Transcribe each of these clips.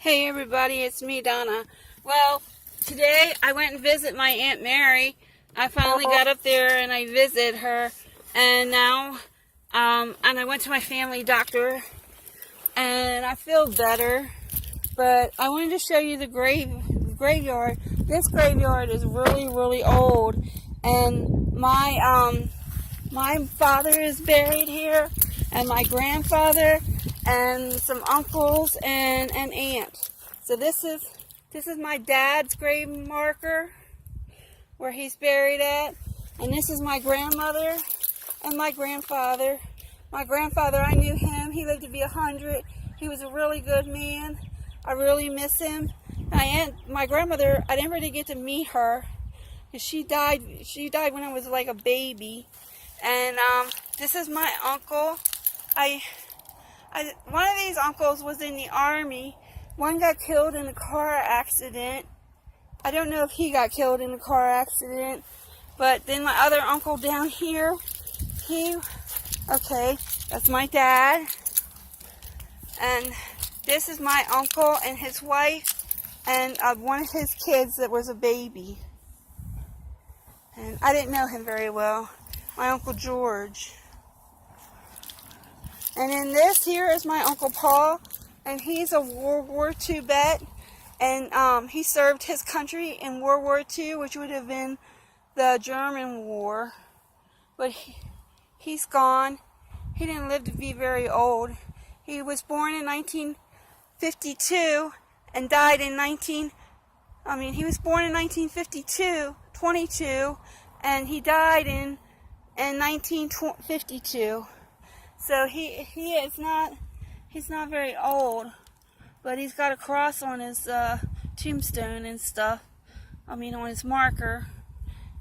Hey everybody, it's me, Donna. Well, today I went and visited my Aunt Mary. I finally got up there and I visited her, and now, and I went to my family doctor, and I feel better. But I wanted to show you the graveyard. This graveyard is really old, and my father is buried here, and my grandfather, and some uncles, and an aunt. So this is my dad's grave marker, where he's buried at, and this is my grandmother and my grandfather. My grandfather, I knew him. He lived to be 100. He was a really good man. I really miss him. My grandmother, I never did get to meet her, because she died when I was like a baby. And this is my uncle. One of these uncles was in the army. One got killed in a car accident. I don't know if he got killed in a car accident. But then my other uncle down here, okay, that's my dad. And this is my uncle and his wife and one of his kids that was a baby. And I didn't know him very well. My Uncle George. And then this here is my Uncle Paul, and he's a World War II vet, and he served his country in World War II, which would have been the German War. But he's gone. He didn't live to be very old. He was born in 1952 and died in he was born in 22, and he died in 1952. So he's not very old, but he's got a cross on his tombstone and stuff. On his marker,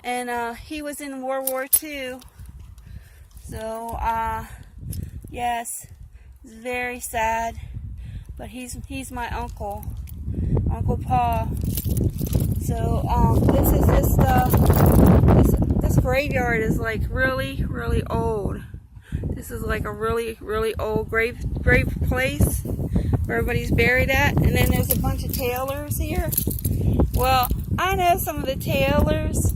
and he was in World War II. So yes, it's very sad. But he's my uncle, Uncle Paul. So this graveyard is like really old. This is like a really old grave place where everybody's buried at. And then there's a bunch of tailors here. Well, I know some of the tailors.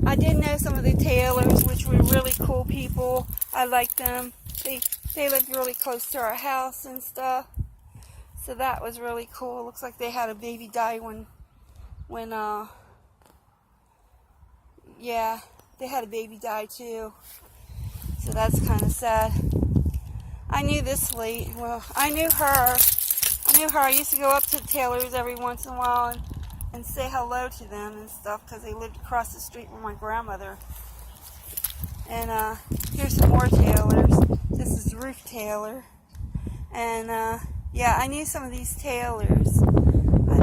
I did know some of the tailors, which were really cool people. I liked them. They lived really close to our house and stuff. So that was really cool. Looks like they had a baby die yeah, they had a baby die too. So that's kind of sad. I knew this lady. Well, I knew her. I used to go up to tailors every once in a while and say hello to them and stuff, because they lived across the street from my grandmother. And here's some more tailors. This is Ruth Taylor. And yeah, I knew some of these tailors. I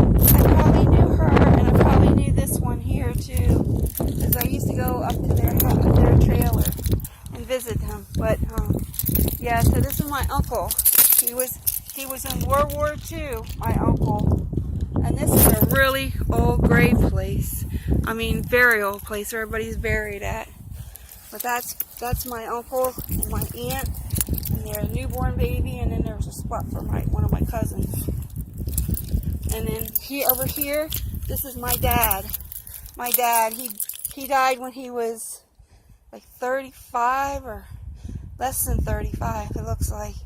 probably knew her, and I probably knew this one here too, because I used to go up to their trailer and visit him. But yeah, so this is my uncle. He was in World War II, my uncle. And this is a really old grave place. Very old place where everybody's buried at. But that's my uncle and my aunt, and their newborn baby, and then there's a spot for one of my cousins. And then over here, this is my dad. My dad, he died when he was like 35 or less than 35, it looks like.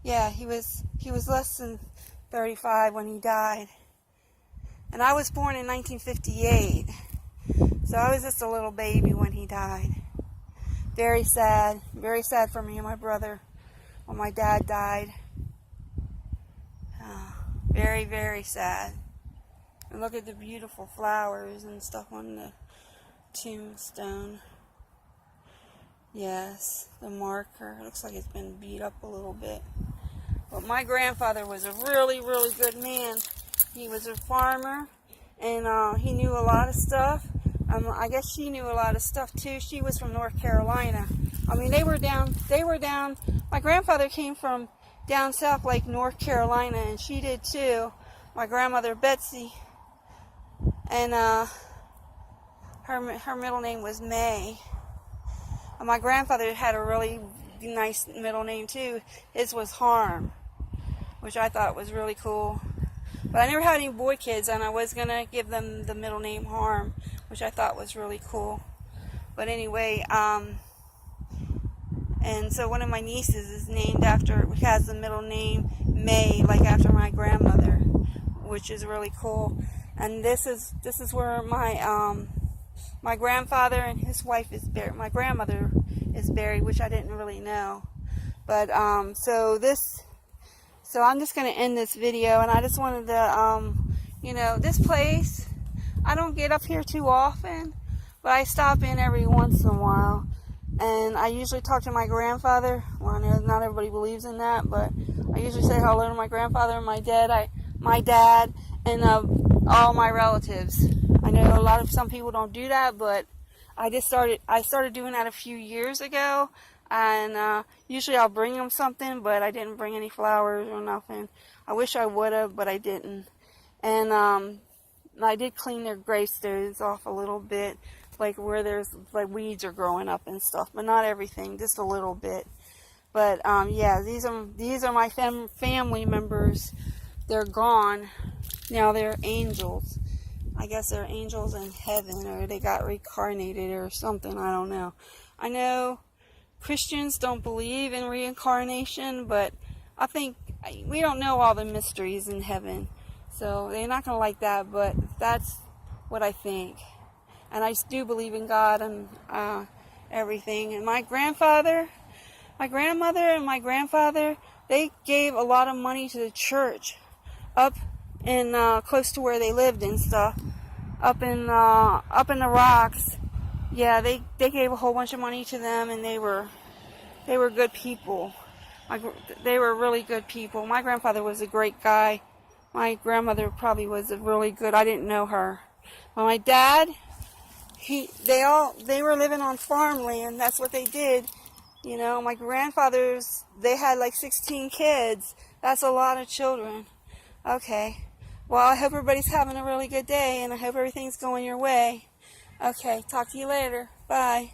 Yeah, he was less than 35 when he died. And I was born in 1958. So I was just a little baby when he died. Very sad for me and my brother when my dad died. Very sad. And look at the beautiful flowers and stuff on the tombstone. Yes, the marker. It looks like it's been beat up a little bit. But my grandfather was a really good man. He was a farmer, and he knew a lot of stuff. I guess she knew a lot of stuff too. She was from North Carolina. They were down. My grandfather came from down south, like North Carolina, and she did too. My grandmother Betsy, and her middle name was May. And my grandfather had a really nice middle name too. His was Harm, which I thought was really cool. But I never had any boy kids, and I was going to give them the middle name Harm, which I thought was really cool. But anyway, and so one of my nieces is named after, has the middle name May, like after my grandmother, which is really cool. And this is where my grandfather and his wife is buried. My grandmother is buried, which I didn't really know. But so I'm just going to end this video, and I just wanted to, this place, I don't get up here too often, but I stop in every once in a while. And I usually talk to my grandfather. Well, I know not everybody believes in that, but I usually say hello to my grandfather and my dad, and all my relatives. I know some people don't do that, but I started doing that a few years ago. And usually I'll bring them something, but I didn't bring any flowers or nothing. I wish I would have, but I didn't. And I did clean their gravestones off a little bit, like where there's like weeds are growing up and stuff, but not everything, just a little bit. But yeah, these are my family members. They're gone now. They're angels. I guess they're angels in heaven, or they got reincarnated or something. I don't know. I know Christians don't believe in reincarnation, but I think we don't know all the mysteries in heaven, so they're not going to like that, but that's what I think. And I do believe in God and everything. And my grandmother and my grandfather, they gave a lot of money to the church up in close to where they lived and stuff, up in the rocks. Yeah, they gave a whole bunch of money to them, and they were good people. They were really good people. My grandfather was a great guy. My grandmother probably was really good. I didn't know her. But my dad, they were living on farmland. That's what they did. My grandfathers, they had like 16 kids. That's a lot of children. Okay. Well, I hope everybody's having a really good day, and I hope everything's going your way. Okay, talk to you later. Bye.